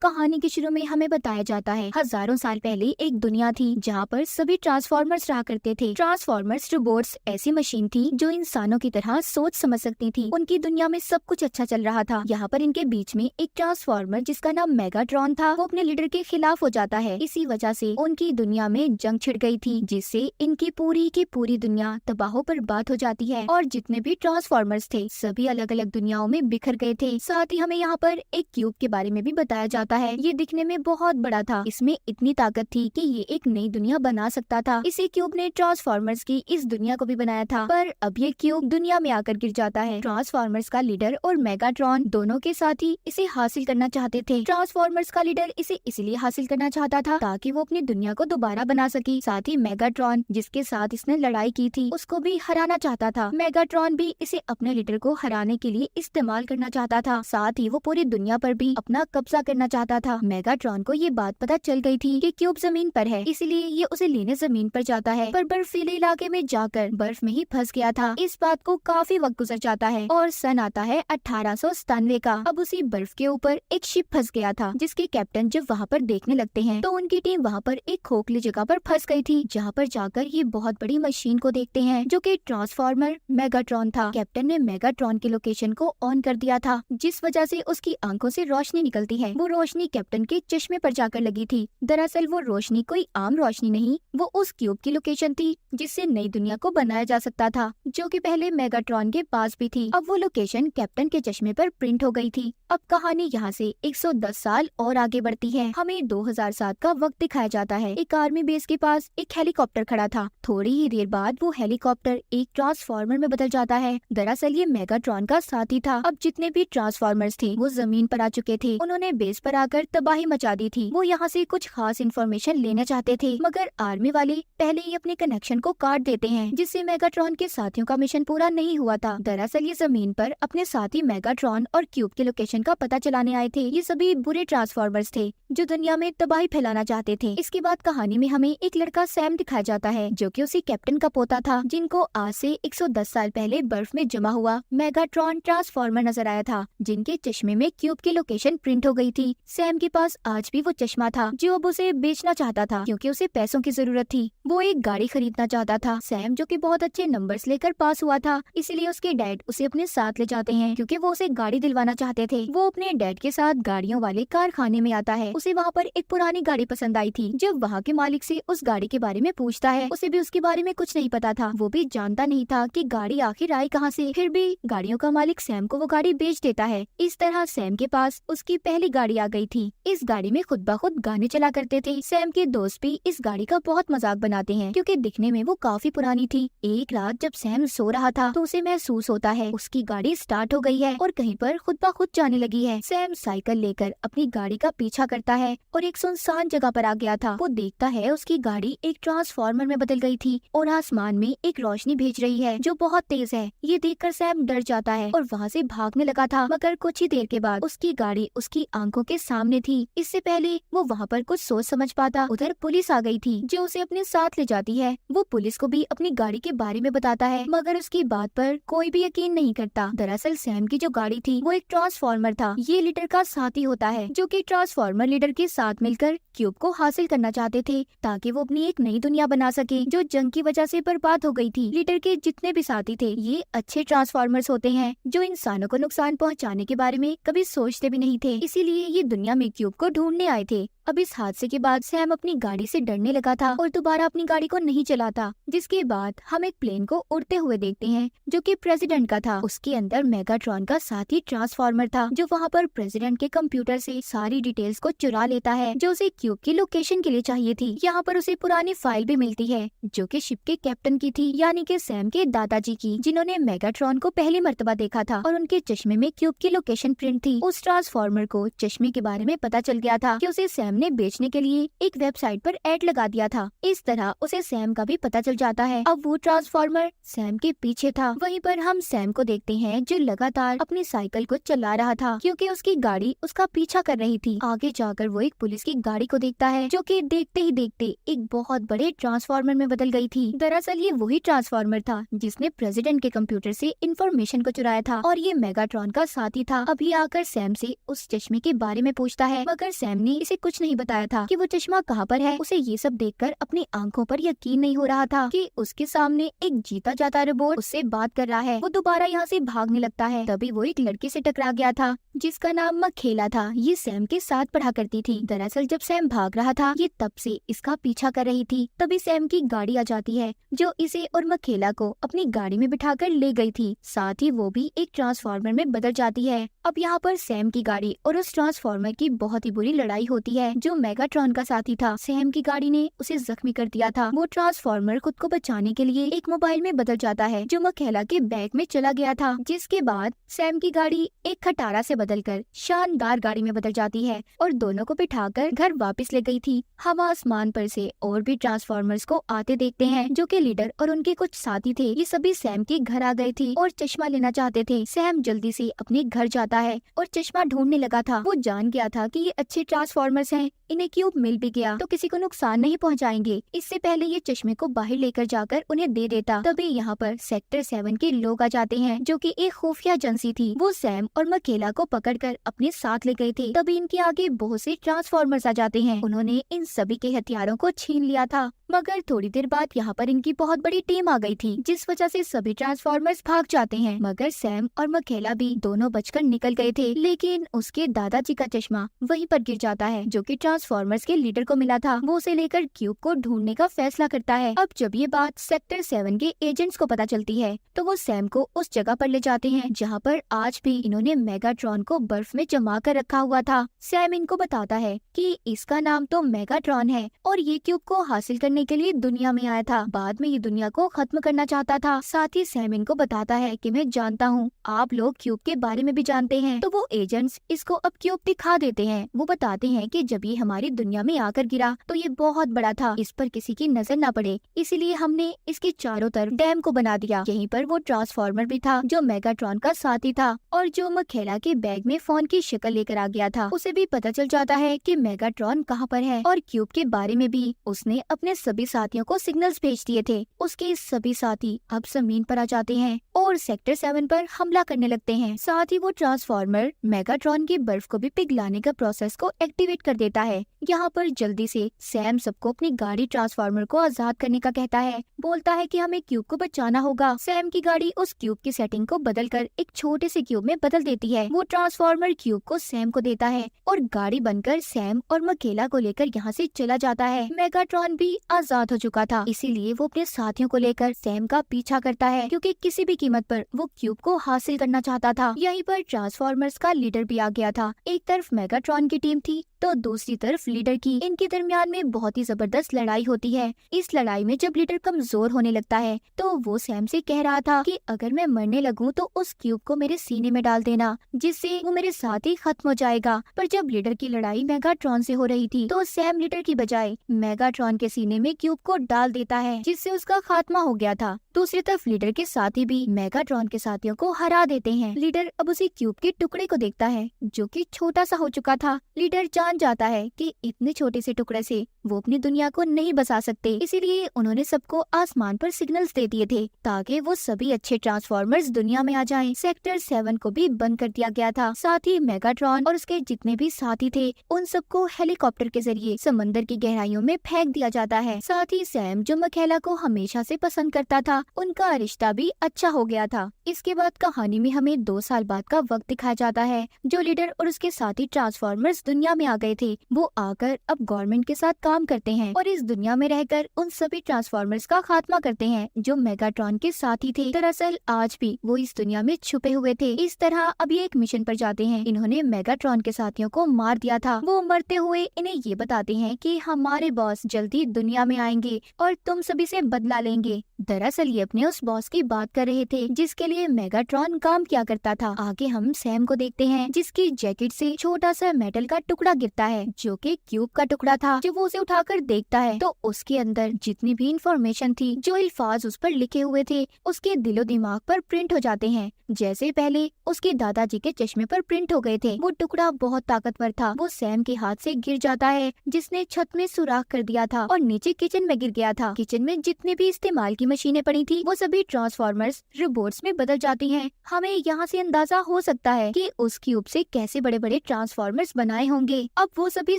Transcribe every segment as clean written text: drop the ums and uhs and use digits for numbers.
कहानी के शुरू में हमें बताया जाता है हजारों साल पहले एक दुनिया थी जहाँ पर सभी ट्रांसफॉर्मर्स रहा करते थे। ट्रांसफॉर्मर्स रोबोट्स ऐसी मशीन थी जो इंसानों की तरह सोच समझ सकती थी। उनकी दुनिया में सब कुछ अच्छा चल रहा था। यहाँ पर इनके बीच में एक ट्रांसफॉर्मर जिसका नाम मेगाट्रॉन था वो अपने लीडर के खिलाफ हो जाता है। इसी वजह से उनकी दुनिया में जंग छिड़ गई थी जिससे इनकी पूरी की पूरी दुनिया तबाह बर्बाद हो जाती है और जितने भी ट्रांसफॉर्मर्स थे सभी अलग अलग दुनियाओं में बिखर गए थे। साथ ही हमें यहाँ पर एक क्यूब के बारे में भी बताया जाता है। ये दिखने में बहुत बड़ा था, इसमें इतनी ताकत थी कि ये एक नई दुनिया बना सकता था। इसी क्यूब ने ट्रांसफॉर्मर्स की इस दुनिया को भी बनाया था, पर अब ये क्यूब दुनिया में आकर गिर जाता है। ट्रांसफॉर्मर्स का लीडर और मेगाट्रॉन दोनों के साथ ही इसे हासिल करना चाहते थे। ट्रांसफॉर्मर्स का लीडर इसे इसलिए हासिल करना चाहता था ताकि वो अपनी दुनिया को दोबारा बना सके। साथ ही मेगाट्रॉन जिसके साथ इसने लड़ाई की थी उसको भी हराना चाहता था। मेगाट्रॉन भी इसे अपने लीडर को हराने के लिए इस्तेमाल करना चाहता था। साथ ही वो पूरी दुनिया पर भी अपना कब्जा करना चाहता था। मेगाट्रॉन को ये बात पता चल गई थी कि क्यूब जमीन पर है, इसलिए ये उसे लेने जमीन पर जाता है, पर बर्फीले इलाके में जाकर बर्फ में ही फंस गया था। इस बात को काफी वक्त गुजर जाता है और सन आता है 1897 का। अब उसी बर्फ के ऊपर एक शिप फंस गया था जिसके कैप्टन जब वहाँ पर देखने लगते हैं तो उनकी टीम वहाँ पर एक खोखली जगह पर फंस गई थी, जहाँ पर जाकर ये बहुत बड़ी मशीन को देखते हैं जो कि ट्रांसफॉर्मर मेगाट्रॉन था। कैप्टन ने मेगाट्रॉन की लोकेशन को ऑन कर दिया था जिस वजह से उसकी आंखों से रोशनी निकलती है। वो रोशनी कैप्टन के चश्मे पर जाकर लगी थी। दरअसल वो रोशनी कोई आम रोशनी नहीं, वो उस क्यूब की लोकेशन थी जिससे नई दुनिया को बनाया जा सकता था, जो कि पहले मेगाट्रॉन के पास भी थी। अब वो लोकेशन कैप्टन के चश्मे पर प्रिंट हो गई थी। अब कहानी यहाँ से 110 साल और आगे बढ़ती है। हमें 2007 का वक्त दिखाया जाता है। एक आर्मी बेस के पास एक हेलीकॉप्टर खड़ा था। थोड़ी ही देर बाद वो हेलीकॉप्टर एक ट्रांसफॉर्मर में बदल जाता है। दरअसल ये मेगाट्रॉन का साथी था। अब जितने भी ट्रांसफॉर्मर्स थे वो जमीन पर आ चुके थे। उन्होंने बेस पर आकर तबाही मचा दी थी। वो यहाँ से कुछ खास इन्फॉर्मेशन लेना चाहते थे, मगर आर्मी वाले पहले ही अपने कनेक्शन को काट देते हैं, जिससे मेगाट्रॉन के साथियों का मिशन पूरा नहीं हुआ था। दरअसल ये जमीन पर अपने साथी मेगाट्रॉन और क्यूब के लोकेशन का पता चलाने आए थे। ये सभी बुरे ट्रांसफॉर्मर्स थे जो दुनिया में तबाही फैलाना चाहते थे। इसके बाद कहानी में हमें एक लड़का सैम दिखाया जाता है जो कि उसी कैप्टन का पोता था, जिनको आज से 110 साल पहले बर्फ में जमा हुआ मेगाट्रॉन ट्रांसफॉर्मर नजर आया था, जिनके चश्मे में क्यूब की लोकेशन प्रिंट हो गई थी। सैम के पास आज भी वो चश्मा था जो अब उसे बेचना चाहता था क्योंकि उसे पैसों की जरूरत थी। वो एक गाड़ी खरीदना चाहता था। सैम जो कि बहुत अच्छे नंबर्स लेकर पास हुआ था, इसीलिए उसके डैड उसे अपने साथ ले जाते हैं क्योंकि वो उसे गाड़ी दिलवाना चाहते थे। वो अपने डैड के साथ गाड़ियों वाले कारखाने में आता है। उसे वहाँ पर एक पुरानी गाड़ी पसंद आई थी। जब वहाँ के मालिक से उस गाड़ी के बारे में पूछता है, उसे भी उसके बारे में कुछ नहीं पता था। वो भी जानता नहीं था कि गाड़ी आखिर आई कहाँ से। फिर भी गाड़ियों का मालिक सैम को वो गाड़ी बेच देता है। इस तरह सैम के पास उसकी पहली गाड़ी आ गई थी। इस गाड़ी में खुद ब खुद गाने चला करते थे। सैम के दोस्त भी इस गाड़ी का बहुत मजाक बनाते हैं क्योंकि दिखने में वो काफी पुरानी थी। एक रात जब सैम सो रहा था तो उसे महसूस होता है उसकी गाड़ी स्टार्ट हो गई है और कहीं पर खुद ब खुद जाने लगी है। सैम साइकिल लेकर अपनी गाड़ी का पीछा करता है और एक सुनसान जगह पर आ गया था। वो देखता है उसकी गाड़ी एक ट्रांसफॉर्मर में बदल गई थी और आसमान में एक रोशनी भेज रही है जो बहुत तेज है। ये देखकर सैम डर जाता है और वहाँ से भागने लगा था, मगर कुछ ही देर के बाद उसकी गाड़ी उसकी आंखों के सामने थी। इससे पहले वो वहाँ पर कुछ सोच समझ पाता, उधर पुलिस आ गई थी जो उसे अपने साथ ले जाती है। वो पुलिस को भी अपनी गाड़ी के बारे में बताता है, मगर उसकी बात पर कोई भी यकीन नहीं करता। दरअसल सैम की जो गाड़ी थी वो एक ट्रांसफॉर्मर था। ये लीडर का साथी होता है जो कि ट्रांसफॉर्मर लीडर के साथ मिलकर क्यूब को हासिल करना चाहते थे ताकि वो अपनी एक नई दुनिया बना सके जो जंग की वजह से बर्बाद हो गई थी। लीडर के जितने भी साथी थे ये अच्छे ट्रांसफॉर्मर्स होते हैं जो इंसानों को नुकसान पहुंचाने के बारे में कभी सोचते भी नहीं थे, इसीलिए ये दुनिया में क्यूब को ढूंढने आए थे। अब इस हादसे के बाद सैम अपनी गाड़ी से डरने लगा था और दोबारा अपनी गाड़ी को नहीं चलाता, जिसके बाद हम एक प्लेन को उड़ते हुए देखते हैं जो कि प्रेसिडेंट का था। उसके अंदर मेगाट्रॉन का साथी ट्रांसफॉर्मर था जो वहाँ पर प्रेसिडेंट के कंप्यूटर से सारी डिटेल्स को चुरा लेता है जो उसे क्यूब की लोकेशन के लिए चाहिए थी। यहाँ पर उसे पुरानी फाइल भी मिलती है जो कि शिप के कैप्टन की थी, यानी कि सैम के दादाजी की, जिन्होंने मेगाट्रॉन को पहली मर्तबा देखा था और उनके चश्मे में क्यूब की लोकेशन प्रिंट थी। उस ट्रांसफॉर्मर को चश्मे के बारे में पता चल गया था कि उसे सैम ने बेचने के लिए एक वेबसाइट पर ऐड लगा दिया था। इस तरह उसे सैम का भी पता चल जाता है। अब वो ट्रांसफॉर्मर सैम के पीछे था। वहीं पर हम सैम को देखते हैं जो लगातार अपनी साइकिल को चला रहा था क्योंकि उसकी गाड़ी उसका पीछा कर रही थी। आगे जाकर वो एक पुलिस की गाड़ी को देखता है जो कि देखते ही देखते एक बहुत बड़े ट्रांसफॉर्मर में बदल गई थी। दरअसल ये वही ट्रांसफॉर्मर था जिसने प्रेसिडेंट के कंप्यूटर से इंफॉर्मेशन को चुराया था और ये मेगाट्रॉन का साथी था। अभी आकर सैम से उस चश्मे के बारे बारे में पूछता है, मगर सैम ने इसे कुछ नहीं बताया था कि वो चश्मा कहाँ पर है। उसे ये सब देखकर अपनी आंखों पर यकीन नहीं हो रहा था कि उसके सामने एक जीता जाता रोबोट उससे बात कर रहा है। वो दोबारा यहाँ से भागने लगता है। तभी वो एक लड़की से टकरा गया था जिसका नाम मखेला था। ये सैम के साथ पढ़ा करती थी। दरअसल जब सैम भाग रहा था ये तब से इसका पीछा कर रही थी। तभी सैम की गाड़ी आ जाती है जो इसे और मखेला को अपनी गाड़ी में बिठाकर ले गई थी। साथ ही वो भी एक ट्रांसफार्मर में बदल जाती है। अब यहाँ पर सैम की गाड़ी और उस ट्रांसफार्मर की बहुत ही बुरी लड़ाई होती है। जो मेगाट्रॉन का साथी था, सैम की गाड़ी ने उसे जख्मी कर दिया था। वो ट्रांसफार्मर खुद को बचाने के लिए एक मोबाइल में बदल जाता है जो मखेला के बैग में चला गया था। जिसके बाद सैम की गाड़ी एक खटारा से बदलकर शानदार गाड़ी में बदल जाती है और दोनों को बिठाकर घर वापस ले गई थी। हम आसमान पर से और भी ट्रांसफार्मर्स को आते देखते हैं जो कि लीडर और उनके कुछ साथी थे। ये सभी सैम के घर आ गए थे और चश्मा लेना चाहते थे। सैम जल्दी से अपने घर जाता है और चश्मा ढूंढने लगा था। वो जान गया था कि ये अच्छे ट्रांसफार्मर्स हैं, इन्हें क्यूब मिल भी गया तो किसी को नुकसान नहीं पहुंचाएंगे। इससे पहले ये चश्मे को बाहर लेकर जाकर उन्हें दे देता। तभी यहाँ पर सेक्टर 7 के लोग आ जाते हैं जो कि एक खुफिया एजेंसी थी। वो सैम और मकेला को पकड़कर अपने साथ ले गए थे। तभी इनके आगे बहुत से ट्रांसफार्मर्स आ जाते हैं। उन्होंने इन सभी के हथियारों को छीन लिया था, मगर थोड़ी देर बाद यहाँ पर इनकी बहुत बड़ी टीम आ गई थी जिस वजह से सभी ट्रांसफार्मर्स भाग जाते हैं। मगर सैम और मकेला भी दोनों बचकर निकल गए थे, लेकिन उसके दादाजी का चश्मा वहीं पर गिर जाता है जो कि ट्रांसफार्मर्स के लीडर को मिला था। वो उसे लेकर क्यूब को ढूंढने का फैसला करता है। अब जब ये बात सेक्टर 7 के एजेंट्स को पता चलती है तो वो सैम को उस जगह पर ले जाते हैं जहाँ पर आज भी इन्होंने मेगाट्रॉन को बर्फ में जमा कर रखा हुआ था। सैम इनको बताता है कि इसका नाम तो मेगाट्रॉन है और ये क्यूब को हासिल करने के लिए दुनिया में आया था। बाद में ये दुनिया को खत्म करना चाहता था। साथ ही सैम इनको बताता है कि मैं जानता हूँ आप लोग क्यूब के बारे में भी जानते हैं। तो वो एजेंट्स इसको अब क्यूब दिखा देते हैं। वो बताते हैं कि जब ये हमारी दुनिया में आकर गिरा तो ये बहुत बड़ा था, इस पर किसी की नजर न पड़े, इसीलिए हमने इसके चारों तरफ डैम को बना दिया। यहीं पर वो ट्रांसफार्मर भी था जो मेगाट्रॉन का साथी था और जो मखेला के बैग में फोन की शक्ल लेकर आ गया था। उसे भी पता चल जाता है कि मेगाट्रॉन कहाँ पर है और क्यूब के बारे में भी उसने अपने सभी साथियों को सिग्नल्स भेज दिए थे। उसके सभी साथी अब जमीन पर आ जाते हैं और सेक्टर 7 पर हमला करने लगते हैं। साथ ही वो ट्रांसफार्मर मेगाट्रॉन की बर्फ को भी पिघलाने का प्रोसेस को एक्टिवेट कर देता है। यहाँ पर जल्दी से सैम सबको अपनी गाड़ी ट्रांसफार्मर को आजाद करने का कहता है। बोलता है कि हमें क्यूब को बचाना होगा। सैम की गाड़ी उस क्यूब की सेटिंग को बदलकर एक छोटे से क्यूब में बदल देती है। वो ट्रांसफार्मर क्यूब को सैम को देता है और गाड़ी बनकर सैम और मकेला को लेकर यहाँ से चला जाता है। मेगाट्रॉन भी आजाद हो चुका था, इसीलिए वो अपने साथियों को लेकर सैम का पीछा करता है क्योंकि किसी भी कीमत पर वो क्यूब को हासिल करना चाहता था। यहीं पर ट्रांसफार्मर्स का लीडर भी आ गया था। एक तरफ मेगाट्रॉन की टीम थी तो दूसरी तरफ लीडर की। इनके दरमियान में बहुत ही जबरदस्त लड़ाई होती है। इस लड़ाई में जब लीडर कमजोर होने लगता है तो वो सैम से कह रहा था कि अगर मैं मरने लगूं तो उस क्यूब को मेरे सीने में डाल देना, जिससे वो मेरे साथ ही खत्म हो जाएगा। पर जब लीडर की लड़ाई मेगाट्रॉन से हो रही थी तो सैम लीडर की बजाय मेगाट्रॉन के सीने में क्यूब को डाल देता है, जिससे उसका खात्मा हो गया था। दूसरी तरफ लीडर के साथी भी मेगाट्रॉन के साथियों को हरा देते हैं। लीडर अब उसी क्यूब के टुकड़े को देखता है जो कि छोटा सा हो चुका था। लीडर जान जाता है कि इतने छोटे से टुकड़े से वो अपनी दुनिया को नहीं बसा सकते, इसीलिए उन्होंने सबको आसमान पर सिग्नल्स दे दिए थे ताकि वो सभी अच्छे ट्रांसफार्मर्स दुनिया में आ जाएं। सेक्टर 7 को भी बंद कर दिया गया था। साथ ही मेगाट्रॉन और उसके जितने भी साथी थे उन सबको हेलीकॉप्टर के जरिए समंदर की गहराइयों में फेंक दिया जाता है। साथ ही सैम जो मकेला को हमेशा से पसंद करता था, उनका रिश्ता भी अच्छा हो गया था। इसके बाद कहानी में हमें 2 साल बाद का वक्त दिखाया जाता है। जो लीडर और उसके साथी ट्रांसफार्मर्स दुनिया में आ गए थे वो आकर अब गवर्नमेंट के साथ काम करते हैं और इस दुनिया में रहकर उन सभी ट्रांसफार्मर्स का खात्मा करते हैं जो मेगाट्रॉन के साथी थे। दरअसल आज भी वो इस दुनिया में छुपे हुए थे। इस तरह अभी एक मिशन पर जाते हैं। इन्होंने मेगाट्रॉन के साथियों को मार दिया था। वो मरते हुए इन्हें ये बताते हैं कि हमारे बॉस जल्दी दुनिया में आएंगे और तुम सभी से बदला लेंगे। दरअसल ये अपने उस बॉस की बात कर रहे थे जिसके लिए मेगाट्रॉन काम किया करता था। आगे हम सैम को देखते हैं जिसकी जैकेट से छोटा सा मेटल का टुकड़ा गिरता है जो कि क्यूब का टुकड़ा था। जब वो उसे उठाकर देखता है तो उसके अंदर जितनी भी इंफॉर्मेशन थी, जो अल्फाज उस पर लिखे हुए थे, उसके दिलो दिमाग पर प्रिंट हो जाते हैं जैसे पहले उसके दादाजी के चश्मे पर प्रिंट हो गए थे। वो टुकड़ा बहुत ताकतवर था। वो सैम के हाथ से गिर जाता है जिसने छत में सुराख कर दिया था और नीचे किचन में गिर गया था। किचन में जितने भी इस्तेमाल की मशीनें पड़ी पड़ी थी वो सभी ट्रांसफॉर्मर्स रोबोट्स में बदल जाती हैं। हमें यहाँ से अंदाजा हो सकता है कि उस क्यूब से कैसे बड़े बड़े ट्रांसफॉर्मर्स बनाए होंगे। अब वो सभी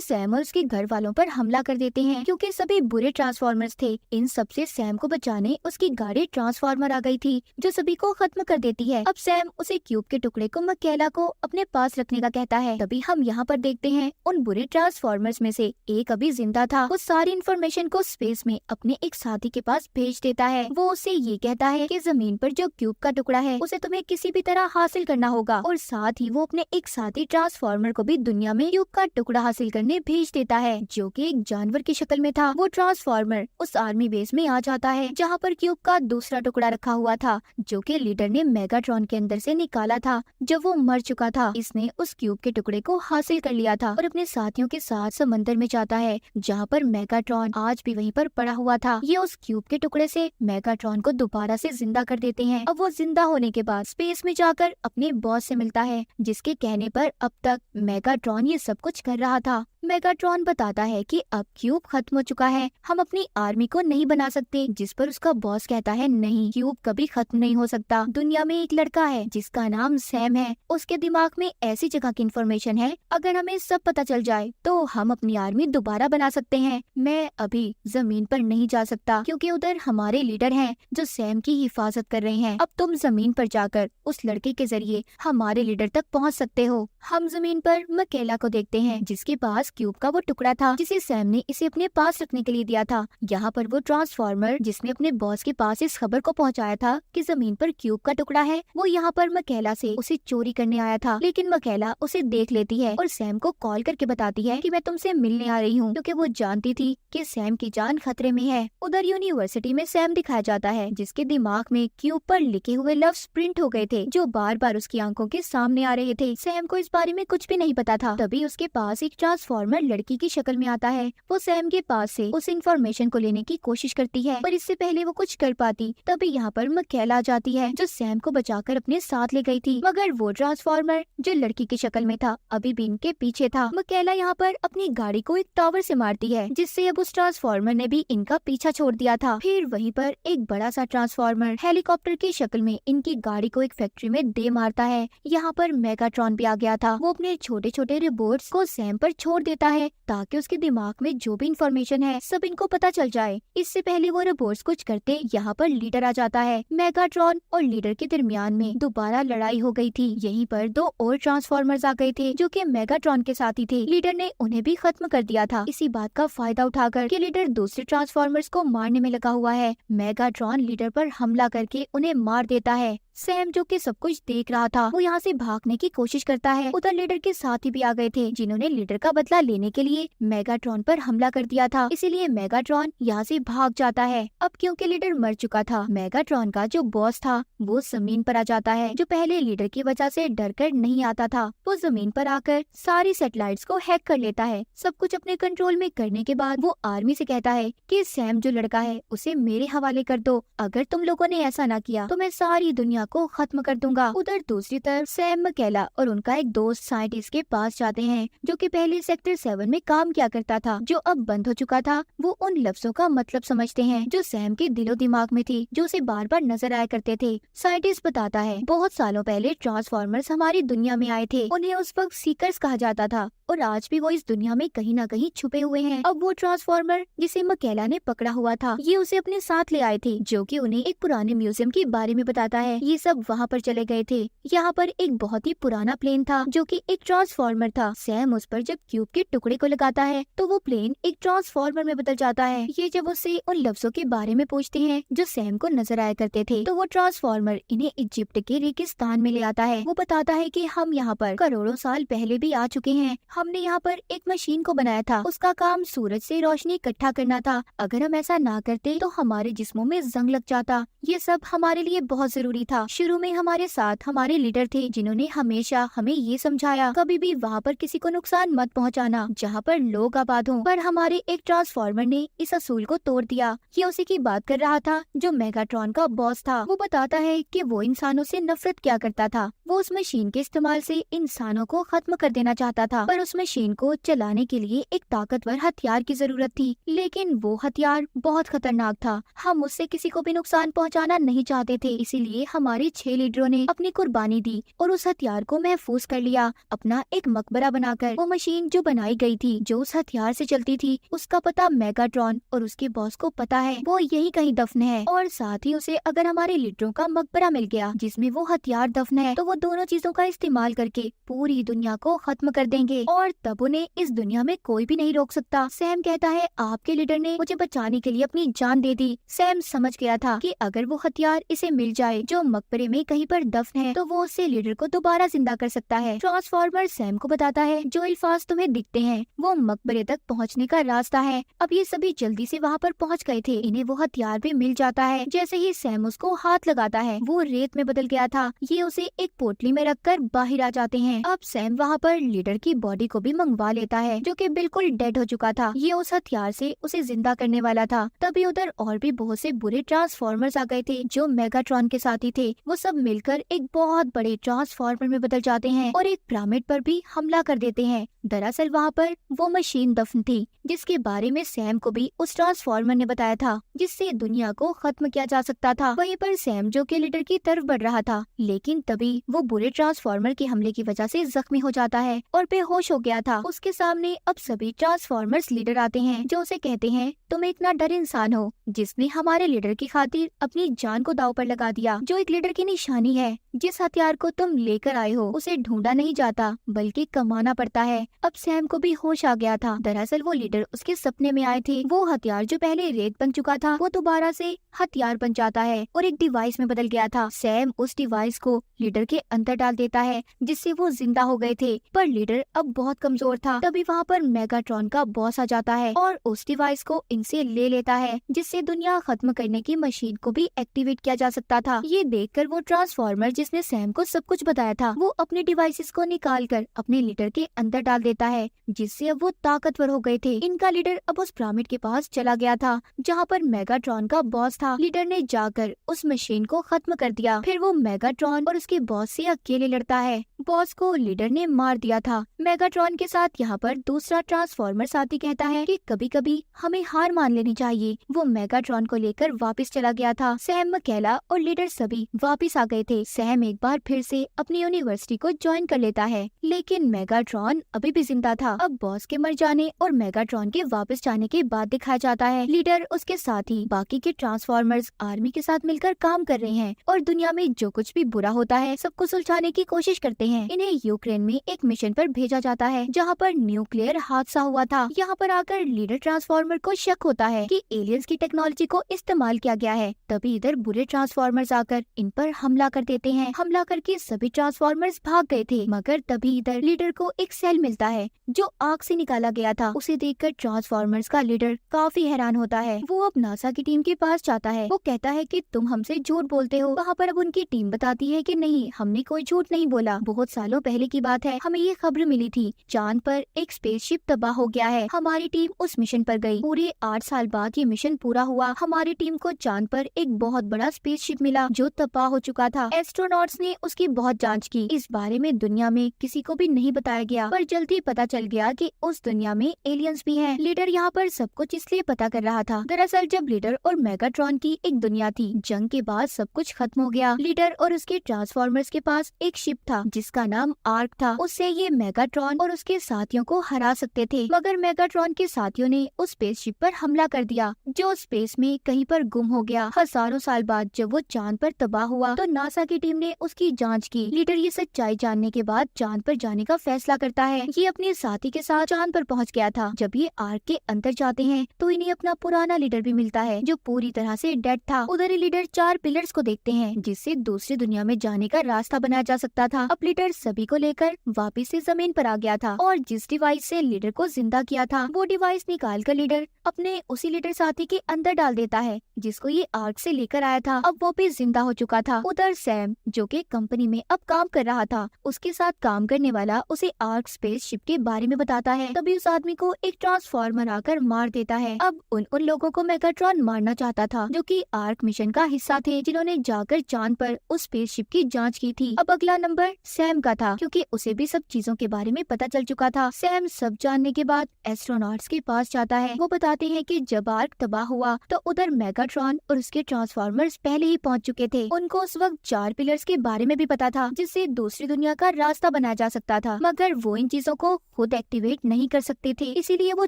सैम और उसके घर वालों पर हमला कर देते हैं क्योंकि सभी बुरे ट्रांसफॉर्मर्स थे। इन सबसे सैम को बचाने उसकी गाड़ी ट्रांसफॉर्मर आ गई थी जो सभी को खत्म कर देती है। अब सैम उसे क्यूब के टुकड़े को मकैला को अपने पास रखने का कहता है। तभी हम यहाँ पर देखते हैं उन बुरे ट्रांसफॉर्मर्स में से एक अभी जिंदा था। वो सारी इन्फॉर्मेशन को स्पेस में अपने एक साथी के पास भेज देता है। वो उसे ये कहता है कि जमीन पर जो क्यूब का टुकड़ा है उसे तुम्हें किसी भी तरह हासिल करना होगा, और साथ ही वो अपने एक साथी ट्रांसफॉर्मर को भी दुनिया में क्यूब का टुकड़ा हासिल करने भेज देता है जो कि एक जानवर की शक्ल में था। वो ट्रांसफॉर्मर उस आर्मी बेस में आ जाता है जहाँ पर क्यूब का दूसरा टुकड़ा रखा हुआ था जो कि लीडर ने मेगाट्रॉन के अंदर से निकाला था जब वो मर चुका था। इसने उस क्यूब के टुकड़े को हासिल कर लिया था और अपने साथियों के साथ समंदर में जाता है जहाँ पर मेगाट्रॉन आज भी वहीं पर पड़ा हुआ था। ये उस क्यूब के टुकड़े से मेगाट्रॉन को दोबारा से जिंदा कर देते हैं। अब वो जिंदा होने के बाद स्पेस में जाकर अपने बॉस से मिलता है जिसके कहने पर अब तक मेगाट्रॉन ये सब कुछ कर रहा था। मेगाट्रॉन बताता है कि अब क्यूब खत्म हो चुका है, हम अपनी आर्मी को नहीं बना सकते, जिस पर उसका बॉस कहता है नहीं, क्यूब कभी खत्म नहीं हो सकता। दुनिया में एक लड़का है जिसका नाम सैम है, उसके दिमाग में ऐसी जगह की इन्फॉर्मेशन है, अगर हमें सब पता चल जाए तो हम अपनी आर्मी दोबारा बना सकते हैं। मैं अभी जमीन पर नहीं जा सकता क्योंकि उधर हमारे लीडर हैं जो सैम की हिफाजत कर रहे हैं। अब तुम जमीन पर जाकर उस लड़के के जरिए हमारे लीडर तक पहुंच सकते हो। हम जमीन पर मकेला को देखते हैं जिसके पास क्यूब का वो टुकड़ा था जिसे सैम ने इसे अपने पास रखने के लिए दिया था। यहाँ पर वो ट्रांसफॉर्मर जिसने अपने बॉस के पास इस खबर को पहुँचाया था कि जमीन पर क्यूब का टुकड़ा है, वो यहाँ पर मकेला से उसे चोरी करने आया था। लेकिन मकेला उसे देख लेती है और सैम को कॉल करके बताती है कि मैं तुमसे मिलने आ रही हूँ, क्योंकि वो जानती थी कि सैम की जान खतरे में है। उधर यूनिवर्सिटी में सैम दिखाया जाता है जिसके दिमाग में क्यूब पर लिखे हुए लफ्ज प्रिंट हो गए थे जो बार बार उसकी आंखों के सामने आ रहे थे। सैम को इस बारे में कुछ भी नहीं पता था। तभी उसके पास एक ट्रांसफॉर्मर लड़की की शक्ल में आता है। वो सैम के पास से उस इन्फॉर्मेशन को लेने की कोशिश करती है, पर इससे पहले वो कुछ कर पाती तभी यहाँ पर मकैला आ जाती है जो सैम को बचाकर अपने साथ ले गई थी। मगर वो ट्रांसफॉर्मर जो लड़की की शक्ल में था अभी भी इनके पीछे था। मकैला यहाँ पर अपनी गाड़ी को एक टावर से मारती है जिससे अब उस ट्रांसफॉर्मर ने भी इनका पीछा छोड़ दिया था। फिर वहीं पर एक बड़ा सा ट्रांसफॉर्मर हेलीकॉप्टर की शक्ल में इनकी गाड़ी को एक फैक्ट्री में दे मारता है। यहाँ पर मेगाट्रॉन भी आ गया था। वो अपने छोटे छोटे रोबोट्स को सैम पर छोड़ देता है ताकि उसके दिमाग में जो भी इंफॉर्मेशन है सब इनको पता चल जाए। इससे पहले वो रोबोट्स कुछ करते यहाँ पर लीडर आ जाता है। मेगाट्रॉन और लीडर के दरमियान में दोबारा लड़ाई हो गई थी। यहीं पर दो और ट्रांसफॉर्मर्स आ गए थे जो कि मेगाट्रॉन के साथी थे। लीडर ने उन्हें भी खत्म कर दिया था। इसी बात का फायदा उठाकर कि लीडर दूसरे ट्रांसफॉर्मर्स को मारने में लगा हुआ है, मेगाट्रॉन लीडर पर हमला करके उन्हें मार देता है। सैम जो कि सब कुछ देख रहा था वो यहाँ से भागने की कोशिश करता है। उधर लीडर के साथी भी आ गए थे जिन्होंने लीडर का बदला लेने के लिए मेगाट्रॉन पर हमला कर दिया था, इसीलिए मेगाट्रॉन यहाँ से भाग जाता है। अब क्योंकि लीडर मर चुका था, मेगाट्रॉन का जो बॉस था वो जमीन पर आ जाता है, जो पहले लीडर की वजह से डर कर नहीं आता था। वो जमीन पर आकर सारी सैटेलाइट्स को हैक कर लेता है। सब कुछ अपने कंट्रोल में करने के बाद वो आर्मी से कहता है कि सैम जो लड़का है उसे मेरे हवाले कर दो, अगर तुम लोगों ने ऐसा ना किया तो मैं सारी दुनिया को खत्म कर दूंगा। उधर दूसरी तरफ सैम मकैला और उनका एक दोस्त साइंटिस्ट के पास जाते हैं जो कि पहले सेक्टर 7 में काम किया करता था, जो अब बंद हो चुका था। वो उन लफ्जों का मतलब समझते हैं जो सैम के दिलो दिमाग में थी, जो उसे बार बार नजर आया करते थे। साइंटिस्ट बताता है बहुत सालों पहले ट्रांसफॉर्मर्स हमारी दुनिया में आए थे, उन्हें उस वक्त सीकर्स कहा जाता था और आज भी वो इस दुनिया में कहीं न कहीं छुपे हुए हैं। अब वो ट्रांसफॉर्मर जिसे मकैला ने पकड़ा हुआ था ये उसे अपने साथ ले आए थे, जो कि उन्हें एक पुराने म्यूजियम के बारे में बताता है। ये सब वहाँ पर चले गए थे। यहाँ पर एक बहुत ही पुराना प्लेन था जो कि एक ट्रांसफॉर्मर था। सैम उस पर जब क्यूब के टुकड़े को लगाता है तो वो प्लेन एक ट्रांसफॉर्मर में बदल जाता है। ये जब उससे उन लफ्जों के बारे में पूछते हैं जो सैम को नजर आया करते थे तो वो ट्रांसफॉर्मर इन्हें इजिप्ट के रेगिस्तान में ले आता है। वो बताता है कि हम यहाँ पर करोड़ों साल पहले भी आ चुके हैं। हमने यहाँ पर एक मशीन को बनाया था, उसका काम सूरज से रोशनी इकट्ठा करना था। अगर हम ऐसा ना करते तो हमारे जिस्मों में जंग लग जाता। ये सब हमारे लिए बहुत जरूरी था। शुरू में हमारे साथ हमारे लीडर थे जिन्होंने हमेशा हमें ये समझाया कभी भी वहाँ पर किसी को नुकसान मत पहुँचाना जहाँ पर लोग आबाद हों। पर हमारे एक ट्रांसफॉर्मर ने इस असूल को तोड़ दिया। ये उसी की बात कर रहा था जो मेगाट्रॉन का बॉस था। वो बताता है कि वो इंसानों से नफरत क्या करता था। वो उस मशीन के इस्तेमाल से इंसानों को खत्म कर देना चाहता था, पर उस मशीन को चलाने के लिए एक ताकतवर हथियार की जरूरत थी, लेकिन वो हथियार बहुत खतरनाक था। हम उससे किसी को भी नुकसान पहुंचाना नहीं चाहते थे, इसीलिए हमारे 6 लीडरों ने अपनी कुर्बानी दी और उस हथियार को महफूज कर लिया, अपना एक मकबरा बनाकर। वो मशीन जो बनाई गई थी, जो उस हथियार से चलती थी, उसका पता मेगाट्रॉन और उसके बॉस को पता है। वो यही कहीं दफन है, और साथ ही उसे अगर हमारे लीडरों का मकबरा मिल गया जिसमें वो हथियार दफन है, तो वो दोनों चीजों का इस्तेमाल करके पूरी दुनिया को खत्म कर देंगे और तब उन्हें इस दुनिया में कोई भी नहीं रोक सकता। सैम कहता है, आपके लीडर ने मुझे बचाने के लिए अपनी जान दे दी। सैम समझ गया था कि अगर वो हथियार इसे मिल जाए जो मकबरे में कहीं पर दफन है, तो वो उससे लीडर को दोबारा जिंदा कर सकता है। ट्रांसफॉर्मर सैम को बताता है, जो अल्फाज तुम्हें दिखते हैं वो मकबरे तक पहुँचने का रास्ता है। अब ये सभी जल्दी से वहाँ पर पहुँच गए थे। इन्हें वो हथियार भी मिल जाता है। जैसे ही सैम उसको हाथ लगाता है, वो रेत में बदल गया था। ये उसे एक पोटली में रखकर बाहर आ जाते हैं। अब सैम वहाँ पर लीडर की बॉडी को भी मंगवा लेता है, जो कि बिल्कुल डेड हो चुका था। ये उस हथियार से उसे जिंदा करने वाला था। तभी उधर और भी बहुत से बुरे ट्रांसफॉर्मर्स आ गए थे जो मेगाट्रॉन के साथी थे। वो सब मिलकर एक बहुत बड़े ट्रांसफॉर्मर में बदल जाते हैं और एक पिरामिड पर भी हमला कर देते हैं। दरअसल वहाँ पर वो मशीन दफन थी जिसके बारे में सैम को भी उस ट्रांसफॉर्मर ने बताया था, जिससे दुनिया को खत्म किया जा सकता था। वहीं पर सैम जो कि लीडर की तरफ बढ़ रहा था, लेकिन तभी वो बुरे ट्रांसफॉर्मर के हमले की वजह से जख्मी हो जाता है और बेहोश हो गया था। उसके सामने अब सभी ट्रांसफॉर्मर्स लीडर आते हैं, जो उसे कहते हैं, तुम इतना डर इंसान हो जिसने हमारे लीडर की खातिर अपनी जान को दांव पर लगा दिया। जो एक लीडर की निशानी है, जिस हथियार को तुम लेकर आए हो उसे ढूंढा नहीं जाता बल्कि कमाना पड़ता है। अब सैम को भी होश आ गया था। दरअसल वो लीडर उसके सपने में आए थे। वो हथियार जो पहले रेत बन चुका था, वो दोबारा से हथियार बन जाता है और एक डिवाइस में बदल गया था। सैम उस डिवाइस को लीडर के अंदर डाल देता है, जिससे वो जिंदा हो गए थे। पर लीडर अब बहुत कमजोर था। तभी वहाँ पर मेगाट्रॉन का बॉस आ जाता है और उस डिवाइस को इनसे ले लेता है, जिससे दुनिया खत्म करने की मशीन को भी एक्टिवेट किया जा सकता था। ये देखकर वो ट्रांसफॉर्मर जिसने सैम को सब कुछ बताया था, वो अपने डिवाइसेस को निकाल कर अपने लीडर के अंदर डाल देता है, जिससे अब वो ताकतवर हो गए थे। इनका लीडर अब उस पिरामिड के पास चला गया था जहाँ पर मेगाट्रॉन का बॉस था। लीडर ने जाकर उस मशीन को खत्म कर दिया। फिर वो मेगाट्रॉन और उसके बॉस से अकेले लड़ता है। बॉस को लीडर ने मार दिया था। मेगाट्रॉन के साथ यहाँ पर दूसरा ट्रांसफॉर्मर साथी कहता है कि कभी कभी हमें हार मान लेनी चाहिए। वो मेगाट्रॉन को लेकर वापस चला गया था। सैम, मकैला और लीडर सभी वापस आ गए थे। सैम एक बार फिर से अपनी यूनिवर्सिटी को ज्वाइन कर लेता है, लेकिन मेगाट्रॉन अभी भी जिंदा था। अब बॉस के मर जाने और मेगाट्रॉन के वापस जाने के बाद दिखाया जाता है लीडर, उसके साथ ही बाकी के ट्रांसफॉर्मर्स आर्मी के साथ मिलकर काम कर रहे हैं और दुनिया में जो कुछ भी बुरा होता है सबको सुलझाने की कोशिश करते हैं। इन्हें यूक्रेन में एक मिशन पर भेजा जाता है जहाँ पर न्यूक्लियर हादसा हुआ था। यहाँ पर आकर लीडर ट्रांसफॉर्मर को शक होता है कि एलियंस की टेक्नोलॉजी को इस्तेमाल किया गया है। तभी इधर बुरे ट्रांसफॉर्मर्स आकर इन पर हमला कर देते हैं। हमला करके सभी ट्रांसफॉर्मर्स भाग गए थे, मगर तभी इधर लीडर को एक सेल मिलता है जो आग से निकाला गया था। उसे देखकर ट्रांसफॉर्मर्स का लीडर काफी हैरान होता है। वो अब नासा की टीम के पास जाता है। वो कहता है कि तुम हमसे झूठ बोलते हो। वहाँ पर अब उनकी टीम बताती है कि नहीं, हमने कोई झूठ नहीं बोला। बहुत सालों पहले की बात है, हमें ये खबर मिली थी चांद पर एक स्पेसशिप तबाह हो गया है। हमारी टीम उस मिशन पर गई। पूरे 8 साल बाद ये मिशन पूरा हुआ। हमारी टीम को चांद पर एक बहुत बड़ा स्पेसशिप मिला जो तबाह हो चुका था। एस्ट्रोनॉट्स ने उसकी बहुत जांच की। इस बारे में दुनिया में किसी को भी नहीं बताया गया, पर जल्दी पता चल गया कि उस दुनिया में एलियंस भी हैं। लीडर यहाँ पर सब कुछ इसलिए पता कर रहा था। दरअसल जब लीडर और मेगाट्रॉन की एक दुनिया थी, जंग के बाद सब कुछ खत्म हो गया। लीडर और उसके ट्रांसफॉर्मर्स के पास एक शिप था जिसका नाम आर्क था। उससे ये मेगाट्रॉन और उसके साथियों को हरा सकते थे, मगर मेगाट्रॉन के साथियों ने उस स्पेसशिप पर हमला कर दिया जो स्पेस में कहीं पर गुम हो गया। हजारों साल बाद जब वो चांद पर तबाह हुआ तो नासा की टीम ने उसकी जांच की। लीडर ये सच्चाई जानने के बाद चांद पर जाने का फैसला करता है। ये अपने साथी के साथ चांद पर पहुंच गया था। जब ये आर्क के अंदर जाते हैं तो इन्हें अपना पुराना लीडर भी मिलता है जो पूरी तरह से डेड था। उधर ही लीडर 4 पिलर्स को देखते हैं जिससे दूसरी दुनिया में जाने का रास्ता बनाया जा सकता था। अब लीडर सभी को लेकर वापस से जमीन पर आ गया था और जिस डिवाइस से लीडर को जिंदा किया था वो डिवाइस निकाल कर लीडर अपने उसी लीडर साथी के अंदर डाल देता है जिसको ये आर्क से लेकर आया था। अब वो भी जिंदा हो चुका था। उधर सैम जो कि कंपनी में अब काम कर रहा था, उसके साथ काम करने वाला उसे आर्क स्पेस शिप के बारे में बताता है। तभी उस आदमी को एक ट्रांसफॉर्मर आकर मार देता है। अब उन लोगों को मेगाट्रॉन मारना चाहता था जो कि आर्क मिशन का हिस्सा थे, जिन्होंने जाकर चांद पर उस स्पेस शिप की जांच की थी। अब अगला नंबर सैम का था क्योंकि उसे भी सब चीजों के बारे में पता पता चल चुका था। सैम सब जानने के बाद एस्ट्रोनॉट्स के पास जाता है। वो बताते हैं कि जब आर्क तबाह हुआ तो उधर मेगाट्रॉन और उसके ट्रांसफॉर्मर्स पहले ही पहुंच चुके थे। उनको उस वक्त 4 पिलर्स के बारे में भी पता था जिससे दूसरी दुनिया का रास्ता बनाया जा सकता था, मगर वो इन चीजों को खुद एक्टिवेट नहीं कर सकते थे। इसीलिए वो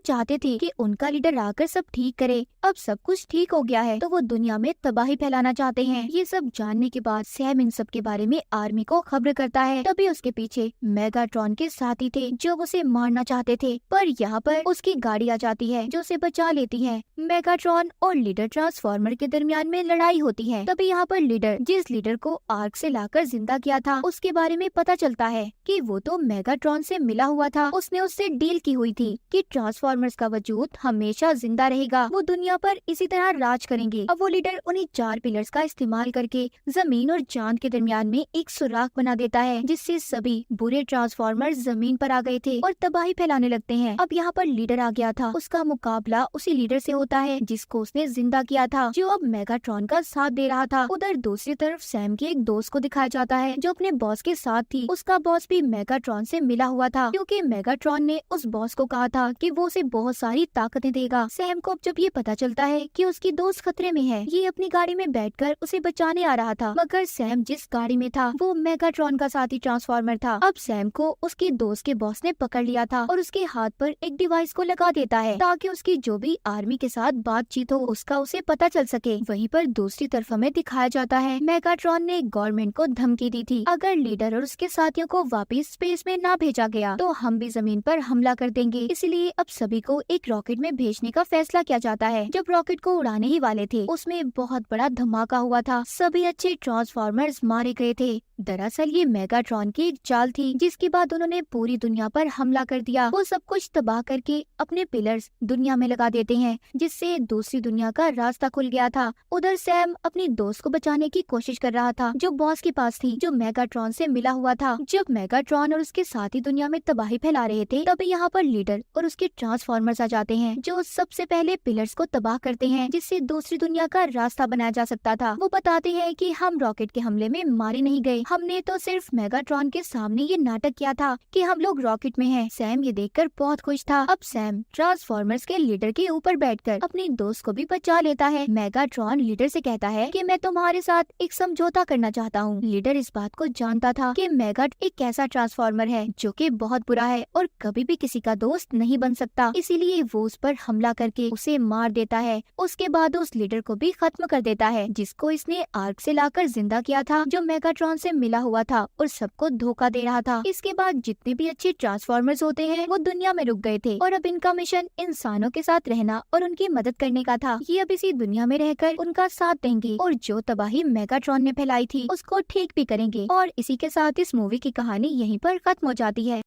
चाहते थे कि उनका लीडर आकर सब ठीक करे। अब सब कुछ ठीक हो गया है तो वो दुनिया में तबाही फैलाना चाहते हैं। ये सब जानने के बाद सैम इन सब के बारे में आर्मी को खबर करता है। तभी उसके पीछे मेगाट्रॉन के साथी थे जो उसे मारना चाहते थे, पर यहाँ पर उसकी गाड़ी आ जाती है जो उसे बचा लेती है। मेगाट्रॉन और लीडर ट्रांसफॉर्मर के दरमियान में लड़ाई होती है। तभी यहाँ पर लीडर, जिस लीडर को आर्क से लाकर जिंदा किया था, उसके बारे में पता चलता है कि वो तो मेगाट्रॉन से मिला हुआ था। उसने उससे डील की हुई थी कि ट्रांसफॉर्मर्स का वजूद हमेशा जिंदा रहेगा, वो दुनिया पर इसी तरह राज करेंगे। अब वो लीडर उन्हीं 4 पिलर्स का इस्तेमाल करके जमीन और चांद के दरमियान में एक सुराख बना देता है, जिससे सभी बुरे ट्रांसफॉर्मर्स जमीन पर आ गए थे और तबाही फैलाने लगते हैं। अब यहाँ पर लीडर आ गया था। उसका मुकाबला उसी लीडर से होता है जिसको उसने जिंदा किया था, जो अब मेगाट्रॉन का साथ दे रहा था। उधर दूसरी तरफ सैम के एक दोस्त को दिखाया जाता है जो अपने बॉस के साथ थी। उसका बॉस भी मेगाट्रॉन से मिला हुआ था, क्योंकि मेगाट्रॉन ने उस बॉस को कहा था कि वो उसे बहुत सारी ताकतें देगा। सैम को अब जब ये पता चलता है कि उसकी दोस्त खतरे में है, ये अपनी गाड़ी में बैठकर उसे बचाने आ रहा था, मगर सैम जिस गाड़ी में था वो मेगाट्रॉन का साथी ट्रांसफॉर्मर था। अब सैम को उसकी दोस्त के बॉस ने पकड़ लिया था और उसके हाथ पर एक डिवाइस को लगा देता है ताकि उसकी जो भी आर्मी के साथ बातचीत हो उसका उसे पता चल सके। वहीं पर दूसरी तरफ हमें दिखाया जाता है मेगाट्रॉन ने गवर्नमेंट को धमकी दी थी, अगर लीडर और उसके साथियों को वापस स्पेस में ना भेजा गया तो हम भी जमीन पर हमला कर देंगे। इसलिए अब सभी को एक रॉकेट में भेजने का फैसला किया जाता है। जब रॉकेट को उड़ाने ही वाले थे उसमें बहुत बड़ा धमाका हुआ था। सभी अच्छे ट्रांसफॉर्मर्स मारे गए थे। दरअसल ये मेगाट्रॉन की एक चाल थी, जिसके बाद उन्होंने पूरी दुनिया पर हमला कर दिया। वो सब कुछ तबाह करके अपने पिलर्स दुनिया में लगा देते हैं, जिससे दूसरी दुनिया का रास्ता खुल गया था। उधर सैम अपनी दोस्त को बचाने की कोशिश कर रहा था जो बॉस के पास थी, जो मेगाट्रॉन से मिला हुआ था। जब मेगाट्रॉन और उसके साथी दुनिया में तबाही फैला रहे थे तभी यहाँ पर लीडर और उसके ट्रांसफॉर्मर्स आ जाते हैं, जो सबसे पहले पिलर्स को तबाह करते हैं, जिससे दूसरी दुनिया का रास्ता बनाया जा सकता था। वो बताते हैं कि हम रॉकेट के हमले में मारे नहीं गए, हमने तो सिर्फ मेगाट्रॉन के सामने ये नाटक किया था कि हम लोग रॉकेट में हैं। सैम ये देखकर बहुत खुश था। अब सैम ट्रांसफॉर्मर्स के लीडर के ऊपर बैठकर अपनी दोस्त को भी बचा लेता है। मेगाट्रॉन लीडर से कहता है कि मैं तुम्हारे साथ एक समझौता करना चाहता हूँ। लीडर इस बात को जानता था कि मेगाट एक ऐसा ट्रांसफॉर्मर है जो कि बहुत बुरा है और कभी भी किसी का दोस्त नहीं बन सकता, इसीलिए वो उस पर हमला करके उसे मार देता है। उसके बाद उस लीडर को भी खत्म कर देता है जिसको इसने आर्क से लाकर जिंदा किया था, जो मेगाट्रॉन से मिला हुआ था और सबको धोखा दे रहा था। इसके बाद जितने भी अच्छे ट्रांसफॉर्मर्स होते हैं वो दुनिया में रुक गए थे और अब इनका मिशन इंसानों के साथ रहना और उनकी मदद करने का था। ये अब इसी दुनिया में रहकर उनका साथ देंगे और जो तबाही मेगाट्रॉन ने फैलाई थी उसको ठीक भी करेंगे। और इसी के साथ इस मूवी की कहानी यहीं पर खत्म हो जाती है।